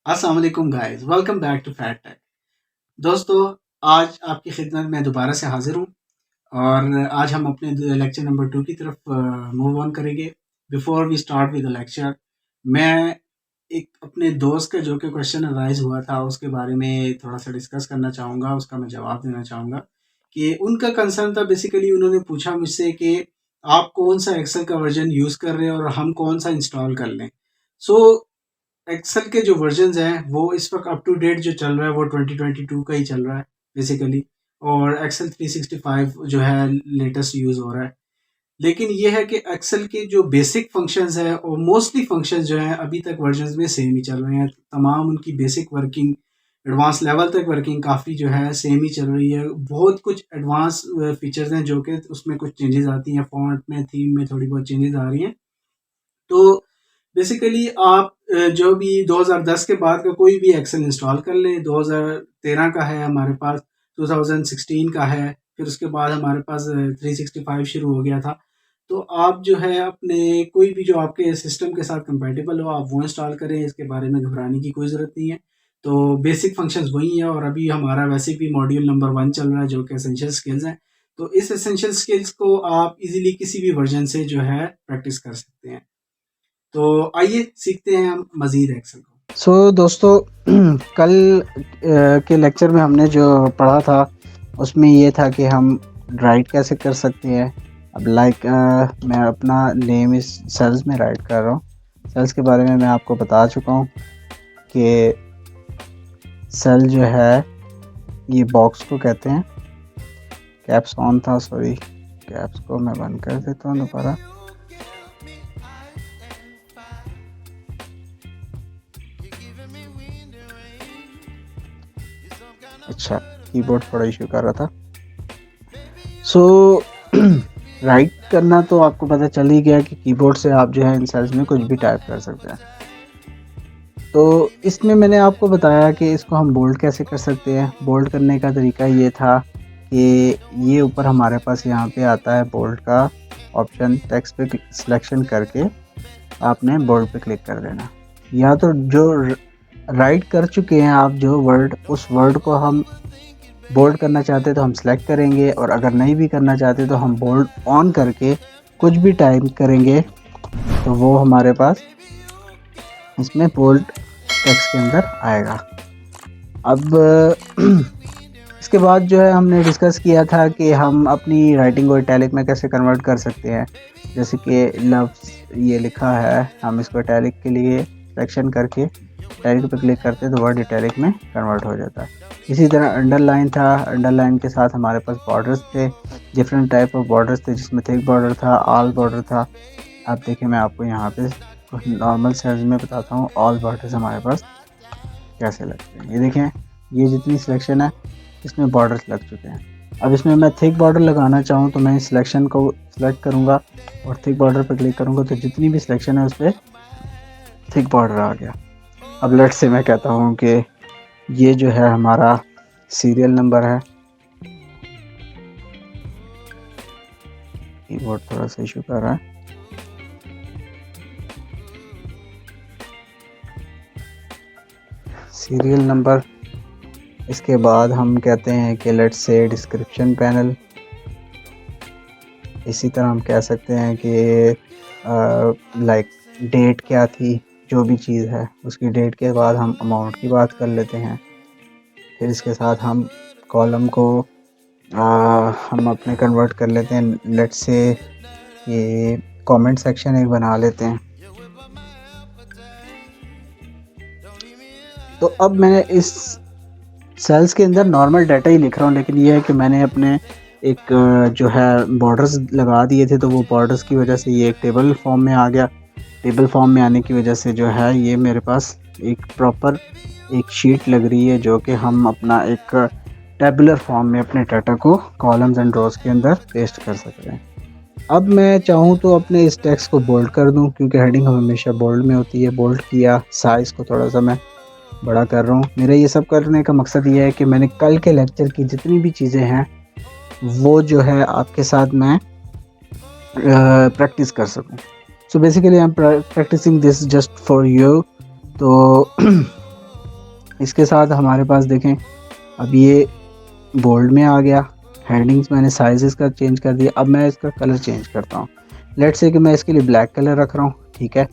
अस्सलाम वालेकुम guys, welcome back to Fat Tech. दोस्तों, आज आपकी खिदमत में दोबारा से हाजिर हूँ और आज हम अपने लेक्चर नंबर 2 की तरफ मूव ऑन करेंगे। Before we start with the lecture, मैं एक अपने दोस्त का जो कि क्वेश्चन अराइज हुआ था उसके बारे में थोड़ा सा डिस्कस करना चाहूँगा, उसका मैं जवाब देना चाहूँगा कि उनका कंसर्न था। बेसिकली उन्होंने पूछा मुझसे कि आप कौन सा एक्सेल का वर्जन यूज़ कर रहे हैं और हम कौन सा इंस्टॉल कर लें। सो एक्सेल के जो वर्जन्स हैं वो इस वक्त अप टू डेट जो चल रहा है वो 2022 का ही चल रहा है बेसिकली। और एक्सेल 365 जो है लेटेस्ट यूज़ हो रहा है। लेकिन ये है कि एक्सेल के जो बेसिक फंक्शंस हैं और मोस्टली फंक्शंस जो हैं अभी तक वर्जन्स में सेम ही चल रहे हैं। तमाम उनकी बेसिक वर्किंग एडवांस लेवल तक वर्किंग काफ़ी जो है सेम ही चल रही है। बहुत कुछ एडवांस फीचर्स हैं जो कि उसमें कुछ चेंजेस आती हैं, फॉन्ट में, थीम में थोड़ी बहुत चेंजेस आ रही हैं। तो बेसिकली आप जो भी 2010 के बाद का कोई भी एक्सेल इंस्टॉल कर लें। 2013 का है हमारे पास, 2016 का है, फिर उसके बाद हमारे पास 365 शुरू हो गया था। तो आप जो है अपने कोई भी जो आपके सिस्टम के साथ कंपैटिबल हो आप वो इंस्टॉल करें, इसके बारे में घबराने की कोई ज़रूरत नहीं है। तो बेसिक फंक्शंस वही हैं और अभी हमारा वैसे भी मॉड्यूल नंबर 1 चल रहा है जो कि एसेंशियल स्किल्स हैं। तो इस एसेंशियल स्किल्स को आप इजीली किसी भी वर्जन से जो है प्रैक्टिस कर सकते हैं। तो आइए सीखते हैं हम मज़ीद एक्सेल को। दोस्तों कल के लेक्चर में हमने जो पढ़ा था उसमें ये था कि हम राइट कैसे कर सकते हैं। अब मैं अपना नेम इस सेल्स में राइट कर रहा हूँ। सेल्स के बारे में मैं आपको बता चुका हूँ कि सेल जो है ये बॉक्स को कहते हैं। कैप्स ऑन था, सॉरी, कैप्स को मैं बंद कर देता हूँ दोबारा। अच्छा, कीबोर्ड थोड़ा इशू कर रहा था। राइट करना तो आपको पता चल ही गया कि कीबोर्ड से आप जो है इन सेल्स में कुछ भी टाइप कर सकते हैं। तो इसमें मैंने आपको बताया कि इसको हम बोल्ड कैसे कर सकते हैं। बोल्ड करने का तरीका ये था कि ये ऊपर हमारे पास यहाँ पे आता है बोल्ड का ऑप्शन। टेक्स्ट पे सिलेक्शन करके आपने बोल्ड पे क्लिक कर देना। या तो जो राइट कर चुके हैं आप जो वर्ड, उस वर्ड को हम बोल्ड करना चाहते तो हम सेलेक्ट करेंगे, और अगर नहीं भी करना चाहते तो हम बोल्ड ऑन करके कुछ भी टाइप करेंगे तो वो हमारे पास इसमें बोल्ड टेक्स्ट के अंदर आएगा। अब इसके बाद जो है हमने डिस्कस किया था कि हम अपनी राइटिंग को इटैलिक में कैसे कन्वर्ट कर सकते हैं। जैसे कि लफ्ज़ ये लिखा है, हम इसको इटैलिक के लिए सिलेक्शन करके इटैलिक पे क्लिक करते हैं तो वर्ड इटैलिक में कन्वर्ट हो जाता है। इसी तरह अंडरलाइन था, अंडरलाइन के साथ हमारे पास बॉर्डर्स थे, डिफरेंट टाइप ऑफ बॉर्डर्स थे, जिसमें थिक बॉर्डर था, ऑल बॉर्डर था। अब देखिए मैं आपको यहाँ पे नॉर्मल सेल्स में बताता हूँ ऑल बॉर्डर्स हमारे पास कैसे लगते हैं। ये देखें, ये जितनी सिलेक्शन है इसमें बॉर्डर्स लग चुके हैं। अब इसमें मैं थिक बॉर्डर लगाना चाहूँ तो मैं सिलेक्शन को सिलेक्ट करूँगा और थिक बॉर्डर पर क्लिक करूँगा तो जितनी भी सिलेक्शन है उस पर थिक बॉर्डर आ गया। अब लेट से मैं कहता हूँ कि ये जो है हमारा सीरियल नंबर है। कीबोर्ड थोड़ा सा इशू कर रहा है। Serial number. इसके बाद हम कहते हैं कि लेट्स से डिस्क्रिप्शन पैनल। इसी तरह हम कह सकते हैं कि लाइक डेट क्या थी, जो भी चीज़ है उसकी डेट के बाद हम अमाउंट की बात कर लेते हैं। फिर इसके साथ हम कॉलम को हम अपने कन्वर्ट कर लेते हैं। लेट्स से ये कमेंट सेक्शन एक बना लेते हैं। तो अब मैंने इस सेल्स के अंदर नॉर्मल डाटा ही लिख रहा हूँ, लेकिन ये है कि मैंने अपने एक जो है बॉर्डर्स लगा दिए थे, तो वो बॉर्डर्स की वजह से ये एक टेबल फॉर्म में आ गया। टेबल फॉर्म में आने की वजह से जो है ये मेरे पास एक प्रॉपर एक शीट लग रही है, जो कि हम अपना एक टेबुलर फॉर्म में अपने डाटा को कॉलम्स एंड रोज के अंदर पेस्ट कर सकते हैं। अब मैं चाहूँ तो अपने इस टेक्स्ट को बोल्ड कर दूँ, क्योंकि हेडिंग हमेशा बोल्ड में होती है। बोल्ड किया, साइज़ को थोड़ा सा मैं बड़ा कर रहा हूँ। मेरा ये सब करने का मकसद ये है कि मैंने कल के लेक्चर की जितनी भी चीज़ें हैं वो जो है आपके साथ मैं प्रैक्टिस कर सकूँ। So basically I am practising this just for you. तो इसके साथ हमारे पास देखें अब ये बोल्ड में आ गया। हेडिंग्स मैंने साइजेस का चेंज कर दिया। अब मैं इसका कलर चेंज करता हूँ। लेट्स से कि मैं इसके लिए ब्लैक कलर रख रहा हूँ, ठीक है।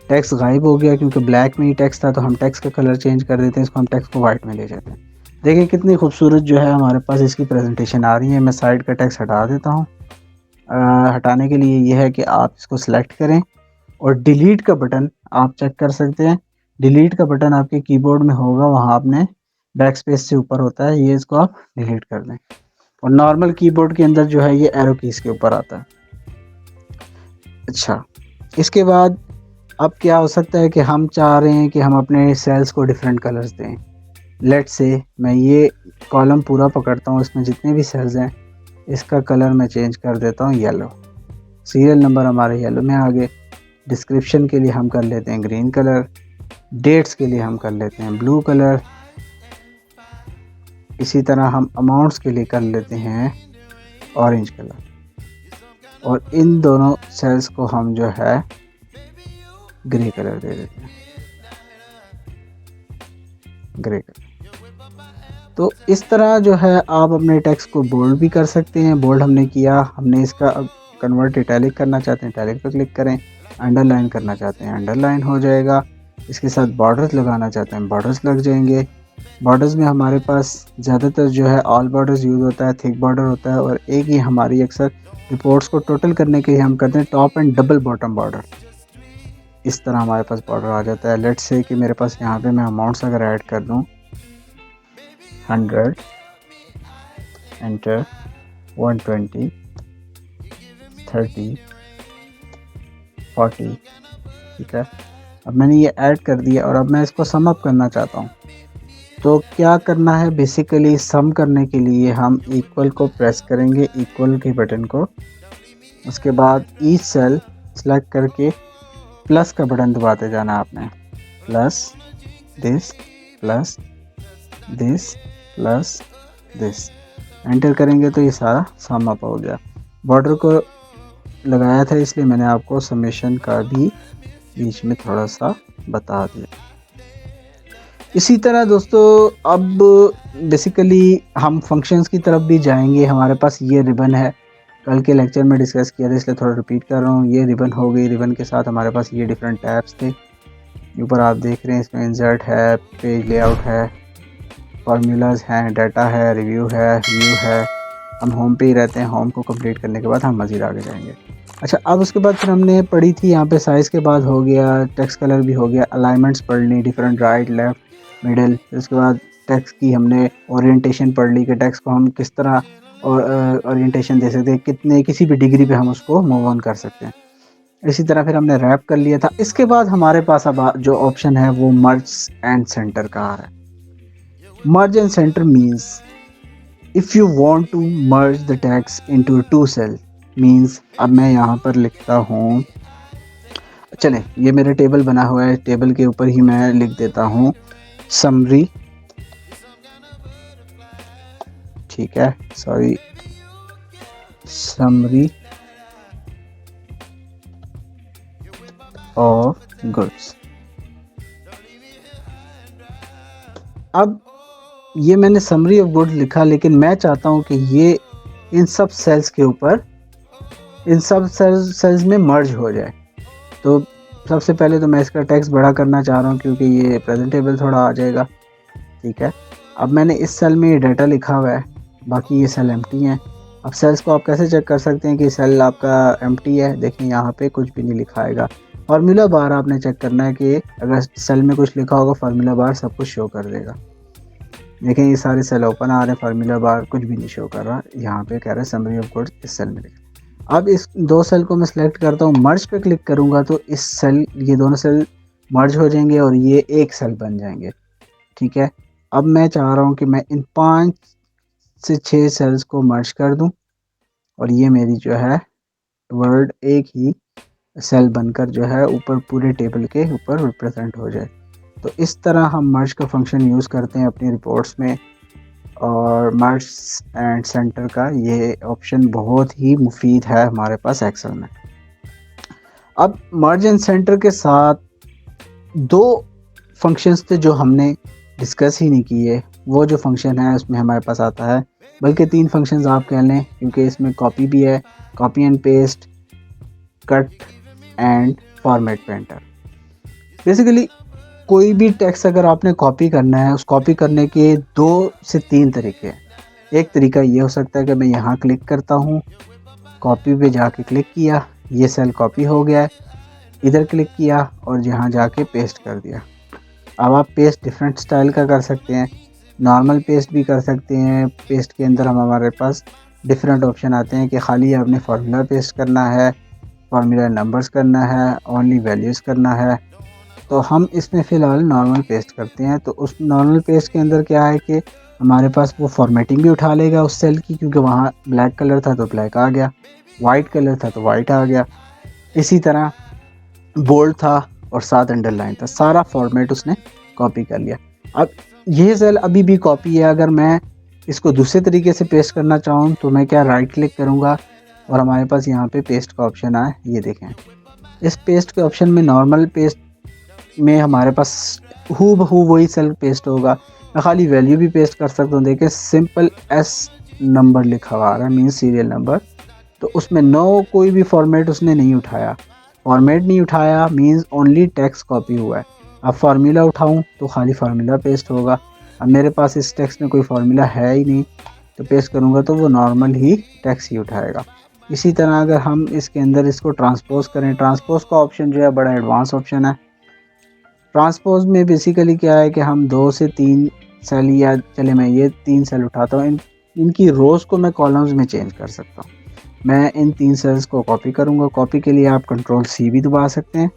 टेक्स्ट गायब हो गया क्योंकि ब्लैक में ही टेक्स्ट था, तो हम टेक्स्ट का कलर चेंज कर देते हैं। इसको हम टेक्स्ट को वाइट में ले जाते हैं। देखिए कितनी खूबसूरत जो है हमारे पास इसकी प्रेजेंटेशन आ रही है। मैं साइड का टेक्स्ट हटा देता हूँ। हटाने के लिए यह है कि आप इसको सिलेक्ट करें और डिलीट का बटन आप चेक कर सकते हैं। डिलीट का बटन आपके कीबोर्ड में होगा, वहाँ आपने बैक स्पेस से ऊपर होता है, ये इसको आप डिलीट कर दें। और नॉर्मल कीबोर्ड के अंदर जो है ये एरो कीज के ऊपर आता है। अच्छा, इसके बाद अब क्या हो सकता है कि हम चाह रहे हैं कि हम अपने सेल्स को डिफरेंट कलर्स दें। लेट्स से मैं ये कॉलम पूरा पकड़ता हूँ, इसमें जितने भी सेल्स हैं इसका कलर मैं चेंज कर देता हूँ येलो। सीरियल नंबर हमारे येलो में आ गए। डिस्क्रिप्शन के लिए हम कर लेते हैं ग्रीन कलर। डेट्स के लिए हम कर लेते हैं ब्लू कलर। इसी तरह हम अमाउंट्स के लिए कर लेते हैं ऑरेंज कलर। और इन दोनों सेल्स को हम जो है ग्रे कलर दे देते हैं, ग्रे कलर। तो इस तरह जो है आप अपने टेक्स्ट को बोल्ड भी कर सकते हैं। बोल्ड हमने किया, हमने इसका अब कन्वर्ट इटैलिक करना चाहते हैं, इटैलिक पर क्लिक करें। अंडरलाइन करना चाहते हैं, अंडरलाइन हो जाएगा। इसके साथ बॉर्डर्स लगाना चाहते हैं, बॉर्डर्स लग जाएंगे। बॉर्डर्स में हमारे पास ज़्यादातर जो है ऑल बॉर्डर्स यूज़ होता है, थिक बॉर्डर होता है, और एक ही हमारी अक्सर रिपोर्ट्स को टोटल करने के लिए हम करते हैं top and double bottom border. इस तरह हमारे पास बॉर्डर आ जाता है। लेट्स से कि मेरे पास यहाँ पे मैं अमाउंट्स अगर ऐड कर दूँ 100 एंटर 120 30 40, ठीक है। अब मैंने ये ऐड कर दिया और अब मैं इसको सम अप करना चाहता हूँ। तो क्या करना है, बेसिकली सम करने के लिए हम इक्वल को प्रेस करेंगे, इक्वल के बटन को। उसके बाद ईच सेल सेलेक्ट करके प्लस का बटन दबाते जाना आपने। Plus this plus this plus this, enter करेंगे तो ये सारा सम अप हो गया। बॉर्डर को लगाया था इसलिए मैंने आपको समेशन का भी बीच में थोड़ा सा बता दिया। इसी तरह दोस्तों अब बेसिकली हम फंक्शंस की तरफ भी जाएंगे। हमारे पास ये रिबन है, कल के लेक्चर में डिस्कस किया था इसलिए थोड़ा रिपीट कर रहा हूँ। ये रिबन हो गई, रिबन के साथ हमारे पास ये डिफरेंट टैब्स थे। ऊपर आप देख रहे हैं इसमें इंसर्ट है, पेज लेआउट है, फार्मूलाज हैं, डाटा है, रिव्यू है, व्यू है। हम होम पे ही रहते हैं। होम को कंप्लीट करने के बाद हम मज़ीद आगे जाएंगे। अच्छा, अब उसके बाद फिर हमने पढ़ी थी यहाँ पे साइज़ के बाद हो गया, टेक्स्ट कलर भी हो गया, अलाइनमेंट्स पढ़ ली, डिफरेंट राइट लेफ़्ट मिडल। उसके बाद टेक्स्ट की हमने ओरिएंटेशन पढ़ ली कि टेक्स्ट को हम किस तरह ओरिएंटेशन दे सकते हैं, कितने किसी भी डिग्री पे हम उसको मूव ऑन कर सकते हैं। इसी तरह फिर हमने रैप कर लिया था। इसके बाद हमारे पास अब जो ऑप्शन है वो मर्ज एंड सेंटर का आ रहा है। Merge and centre means if you want to merge the text into two cell means. अब मैं यहाँ पर लिखता हूँ, चलें ये मेरा टेबल बना हुआ है, टेबल के ऊपर ही मैं लिख देता हूँ समरी, ठीक है, सॉरी समरी ऑफ गुड्स। अब ये मैंने समरी ऑफ गुड्स लिखा, लेकिन मैं चाहता हूँ कि ये इन सब सेल्स के ऊपर, इन सब सेल्स में मर्ज हो जाए। तो सबसे पहले तो मैं इसका टेक्स्ट बड़ा करना चाह रहा हूँ क्योंकि ये प्रेजेंटेबल थोड़ा आ जाएगा, ठीक है। अब मैंने इस सेल में ये डाटा लिखा हुआ है, बाकी ये सेल एम्प्टी हैं। अब सेल्स को आप कैसे चेक कर सकते हैं कि सेल आपका एम्प्टी है? देखें यहाँ पे कुछ भी नहीं लिखा आएगा। फार्मूला बार आपने चेक करना है कि अगर सेल में कुछ लिखा होगा फार्मूला बार सब कुछ शो कर देगा। देखें ये सारे सेल ओपन आ रहे हैं, फार्मूला बार कुछ भी नहीं शो कर रहा। यहाँ पे कह रहा है समरी ऑफ गुड्स इस सेल में लिखा। अब इस दो सेल को मैं सिलेक्ट करता हूँ, मर्ज पे क्लिक करूँगा तो इस सेल, ये दोनों सेल मर्ज हो जाएंगे और ये एक सेल बन जाएंगे, ठीक है। अब मैं चाह रहा हूँ कि मैं इन 5 से 6 सेल्स को मर्ज कर दूं और ये मेरी जो है वर्ड एक ही सेल बनकर जो है ऊपर पूरे टेबल के ऊपर रिप्रेजेंट हो जाए। तो इस तरह हम मर्ज का फंक्शन यूज़ करते हैं अपनी रिपोर्ट्स में। और मर्ज एंड सेंटर का ये ऑप्शन बहुत ही मुफीद है हमारे पास एक्सेल में। अब मर्ज एंड सेंटर के साथ 2 फंक्शंस थे जो हमने डिस्कस ही नहीं किए, वो जो फंक्शन है उसमें हमारे पास आता है, बल्कि 3 फंक्शंस आप कह लें, क्योंकि इसमें कॉपी भी है, copy and paste, cut and format painter. Basically कोई भी टेक्स्ट अगर आपने कॉपी करना है, उस कॉपी करने के 2 से 3 तरीके हैं। एक तरीका ये हो सकता है कि मैं यहाँ क्लिक करता हूँ, कॉपी पे जाके क्लिक किया, ये सेल कॉपी हो गया है, इधर क्लिक किया और यहाँ जाके पेस्ट कर दिया। अब आप पेस्ट डिफरेंट स्टाइल का कर सकते हैं, नॉर्मल पेस्ट भी कर सकते हैं। पेस्ट के अंदर हमारे पास डिफरेंट ऑप्शन आते हैं कि खाली आपने फार्मूला पेस्ट करना है, फार्मूला नंबर्स करना है, ओनली वैल्यूज़ करना है। तो हम इसमें फ़िलहाल नॉर्मल पेस्ट करते हैं। तो उस नॉर्मल पेस्ट के अंदर क्या है कि हमारे पास वो फॉर्मेटिंग भी उठा लेगा उस सेल की, क्योंकि वहाँ ब्लैक कलर था तो ब्लैक आ गया, वाइट कलर था तो वाइट आ गया, इसी तरह बोल्ड था और साथ अंडरलाइन था, सारा फॉर्मेट उसने कॉपी कर लिया। अब ये सेल अभी भी कॉपी है, अगर मैं इसको दूसरे तरीके से पेस्ट करना चाहूँ तो मैं क्या राइट क्लिक करूँगा और हमारे पास यहाँ पे पेस्ट का ऑप्शन आए, ये देखें। इस पेस्ट के ऑप्शन में नॉर्मल पेस्ट में हमारे पास हू बहू वही सेल पेस्ट होगा। मैं खाली वैल्यू भी पेस्ट कर सकता हूँ, देखिए सिंपल एस नंबर लिखा हुआ आ रहा है, मीन सीरियल नंबर। तो उसमें नो कोई भी फॉर्मेट उसने नहीं उठाया, फॉर्मेट नहीं उठाया मीन्स ओनली टेक्स्ट कॉपी हुआ है। अब फार्मूला उठाऊं तो खाली फार्मूला पेस्ट होगा। अब मेरे पास इस टेक्स्ट में कोई फार्मूला है ही नहीं, तो पेस्ट करूंगा तो वो नॉर्मल ही टेक्स्ट ही उठाएगा। इसी तरह अगर हम इसके अंदर इसको ट्रांसपोज करें, ट्रांसपोज का ऑप्शन जो है बड़ा एडवांस ऑप्शन है। ट्रांसपोज में बेसिकली क्या है कि हम 2 से 3 सेल, या चले मैं ये 3 सेल उठाता हूँ, इनकी रोज़ को मैं कॉलम्स में चेंज कर सकता हूँ। मैं इन 3 सेल्स को कॉपी करूँगा। कॉपी के लिए आप कंट्रोल सी भी दबा सकते हैं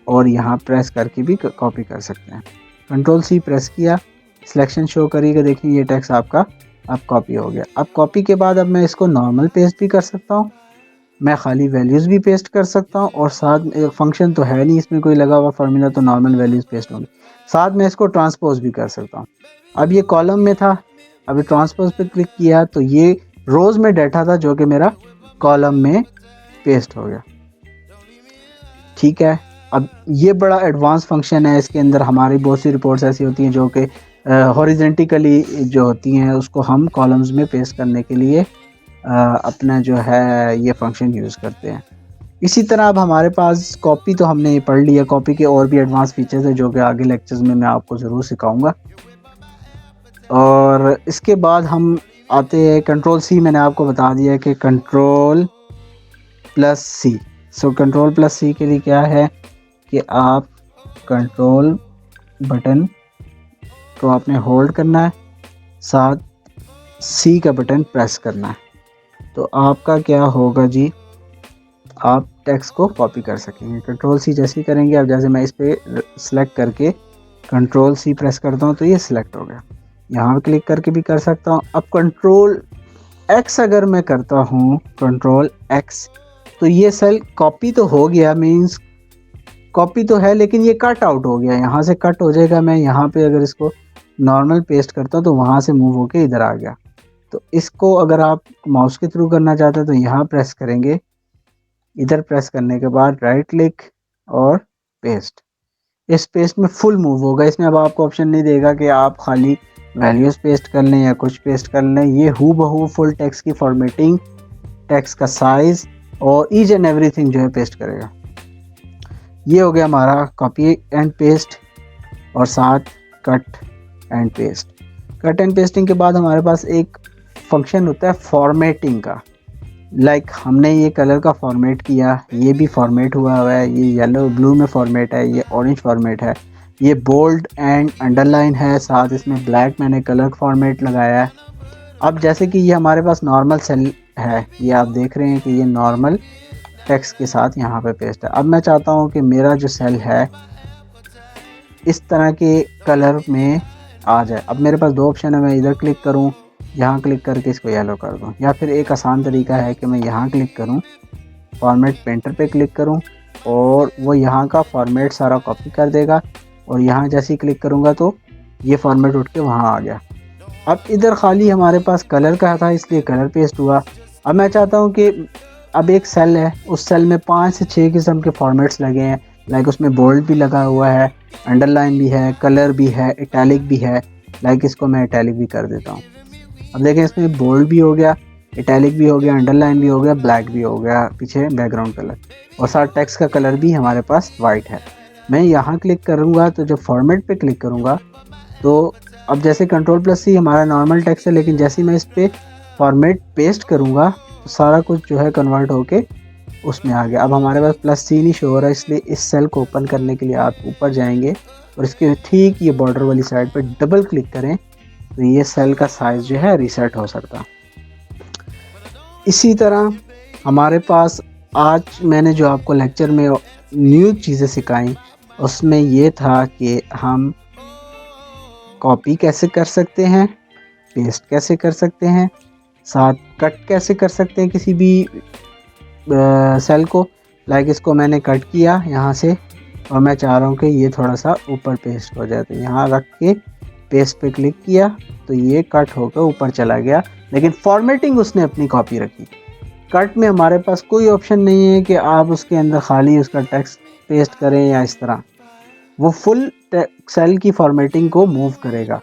और यहाँ प्रेस करके भी कॉपी कर सकते हैं। कंट्रोल सी प्रेस किया, सिलेक्शन शो करिएगा, देखिए ये टेक्स्ट आपका अब कॉपी हो गया। अब कॉपी के बाद अब मैं इसको नॉर्मल पेस्ट भी कर सकता हूँ, मैं खाली वैल्यूज़ भी पेस्ट कर सकता हूँ, और साथ फंक्शन तो है नहीं इसमें कोई लगा हुआ फार्मूला, तो नॉर्मल वैल्यूज़ पेस्ट होंगी। साथ में इसको ट्रांसपोज भी कर सकता हूँ। अब ये कॉलम में था, अभी ट्रांसपोज पे क्लिक किया तो ये रोज़ में डाटा था जो कि मेरा कॉलम में पेस्ट हो गया। ठीक है, अब ये बड़ा एडवांस फंक्शन है। इसके अंदर हमारी बहुत सी रिपोर्ट्स ऐसी होती हैं जो कि हॉरिजेंटली जो होती हैं उसको हम कॉलम्स में पेस्ट करने के लिए अपना जो है ये फंक्शन यूज़ करते हैं। इसी तरह अब हमारे पास कॉपी तो हमने ये पढ़ लिया, कॉपी के और भी एडवांस फीचर्स हैं जो कि आगे लेक्चर्स में मैं आपको ज़रूर सिखाऊंगा। और इसके बाद हम आते हैं कंट्रोल सी, मैंने आपको बता दिया कि कंट्रोल प्लस सी। सो कंट्रोल प्लस सी के लिए क्या है कि आप कंट्रोल बटन को आपने होल्ड करना है, साथ सी का बटन प्रेस करना है, तो आपका क्या होगा जी, आप टेक्स्ट को कॉपी कर सकेंगे। कंट्रोल सी जैसे ही करेंगे, अब जैसे मैं इस पर सिलेक्ट करके कंट्रोल सी प्रेस करता हूँ तो ये सिलेक्ट हो गया। यहाँ पर क्लिक करके भी कर सकता हूँ। अब कंट्रोल एक्स अगर मैं करता हूँ, कंट्रोल एक्स, तो ये सेल कॉपी तो हो गया, मीन्स कॉपी तो है लेकिन ये कट आउट हो गया, यहाँ से कट हो जाएगा। मैं यहाँ पे अगर इसको नॉर्मल पेस्ट करता हूँ तो वहाँ से मूव होके इधर आ गया। तो इसको अगर आप माउस के थ्रू करना चाहते हैं तो यहाँ प्रेस करेंगे, इधर प्रेस करने के बाद राइट क्लिक और पेस्ट। इस पेस्ट में फुल मूव होगा, इसमें अब आपको ऑप्शन नहीं देगा कि आप खाली वैल्यूज़ पेस्ट कर लें या कुछ पेस्ट कर लें। ये हू बहू फुल टेक्स्ट की फॉर्मेटिंग, टेक्स्ट का साइज़ और ईच एंड एवरीथिंग जो है पेस्ट करेगा। ये हो गया हमारा कॉपी एंड पेस्ट और साथ cut and paste. Cut and pasting के बाद हमारे पास एक फंक्शन होता है फॉर्मेटिंग का। लाइक हमने ये कलर का फॉर्मेट किया, ये भी फॉर्मेट हुआ है, ये येलो ब्लू में फॉर्मेट है, ये ऑरेंज फॉर्मेट है, ये बोल्ड एंड अंडरलाइन है, साथ इसमें ब्लैक मैंने कलर फॉर्मेट लगाया है। अब जैसे कि ये हमारे पास नॉर्मल सेल है, ये आप देख रहे हैं कि ये नॉर्मल टेक्स्ट के साथ यहाँ पे पेस्ट है। अब मैं चाहता हूँ कि मेरा जो सेल है इस तरह के कलर में आ जाए। अब मेरे पास 2 ऑप्शन है, मैं इधर क्लिक करूँ, यहाँ क्लिक करके इसको येलो कर दूँ, या फिर एक आसान तरीका है कि मैं यहाँ क्लिक करूँ, फॉर्मेट पेंटर पे क्लिक करूँ और वो यहाँ का फॉर्मेट सारा कॉपी कर देगा, और यहाँ जैसे ही क्लिक करूँगा तो ये फॉर्मेट उठ के वहाँ आ गया। अब इधर खाली हमारे पास कलर का था इसलिए कलर पेस्ट हुआ। अब मैं चाहता हूँ कि अब एक सेल है, उस सेल में 5 से 6 किस्म के फॉर्मेट्स लगे हैं, लाइक उसमें बोल्ड भी लगा हुआ है, अंडरलाइन भी है, कलर भी है, इटैलिक भी है। लाइक इसको मैं इटैलिक भी कर देता हूँ। अब देखें इसमें बोल्ड भी हो गया, इटैलिक भी हो गया, अंडरलाइन भी हो गया, ब्लैक भी हो गया पीछे बैकग्राउंड कलर, और साथ टेक्स्ट का कलर भी हमारे पास वाइट है। मैं यहाँ क्लिक करूँगा तो जब फॉर्मेट पे क्लिक करूँगा तो अब जैसे Ctrl+C हमारा नॉर्मल टेक्स्ट है, लेकिन जैसे मैं इस पर फॉर्मेट पेस्ट करूँगा तो सारा कुछ जो है कन्वर्ट होके उसमें आ गया। अब हमारे पास +C नहीं शो हो रहा है, इसलिए इस सेल को ओपन करने के लिए आप ऊपर जाएंगे और इसके ठीक ये बॉर्डर वाली साइड पर डबल क्लिक करें तो ये सेल का साइज़ जो है रीसेट हो सकता। इसी तरह हमारे पास आज मैंने जो आपको लेक्चर में न्यू चीज़ें सिखाई उसमें ये था कि हम कॉपी कैसे कर सकते हैं, पेस्ट कैसे कर सकते हैं, साथ कट कैसे कर सकते हैं किसी भी सेल को। लाइक इसको मैंने कट किया यहाँ से और मैं चाह रहा हूँ कि ये थोड़ा सा ऊपर पेस्ट हो जाए, तो यहाँ रख के पेस्ट पे क्लिक किया तो ये कट होकर ऊपर चला गया, लेकिन फॉर्मेटिंग उसने अपनी कॉपी रखी। कट में हमारे पास कोई ऑप्शन नहीं है कि आप उसके अंदर खाली उसका टेक्स्ट पेस्ट करें या इस तरह, वो फुल सेल की फॉर्मेटिंग को मूव करेगा।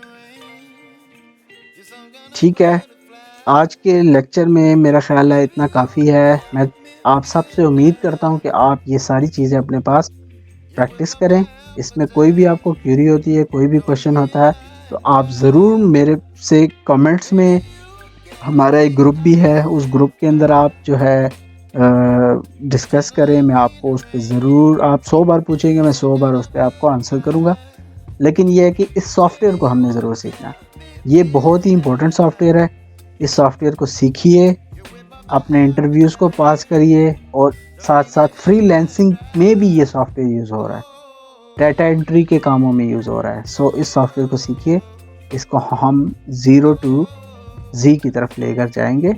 ठीक है, आज के लेक्चर में मेरा ख्याल है इतना काफ़ी है। मैं आप सबसे उम्मीद करता हूं कि आप ये सारी चीज़ें अपने पास प्रैक्टिस करें। इसमें कोई भी आपको क्यूरी होती है, कोई भी क्वेश्चन होता है तो आप ज़रूर मेरे से कमेंट्स में, हमारा एक ग्रुप भी है, उस ग्रुप के अंदर आप जो है डिस्कस करें। मैं आपको उस पर ज़रूर, आप 100 बार पूछेंगे मैं 100 बार उस पर आपको आंसर करूँगा। लेकिन यह है कि इस सॉफ्टवेयर को हमने ज़रूर सीखना। ये बहुत ही इंपॉर्टेंट सॉफ्टवेयर है, इस सॉफ्टवेयर को सीखिए, अपने इंटरव्यूज़ को पास करिए और साथ साथ फ्रीलांसिंग में भी ये सॉफ्टवेयर यूज़ हो रहा है, डाटा एंट्री के कामों में यूज़ हो रहा है। सो इस सॉफ्टवेयर को सीखिए, इसको हम 0 to Z की तरफ लेकर जाएंगे।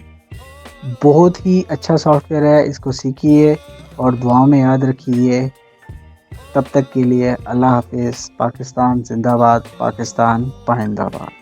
बहुत ही अच्छा सॉफ्टवेयर है, इसको सीखिए और दुआओं में याद रखिए। तब तक के लिए अल्लाह हाफिज़। पाकिस्तान जिंदाबाद, पाकिस्तान पाइंदाबाद।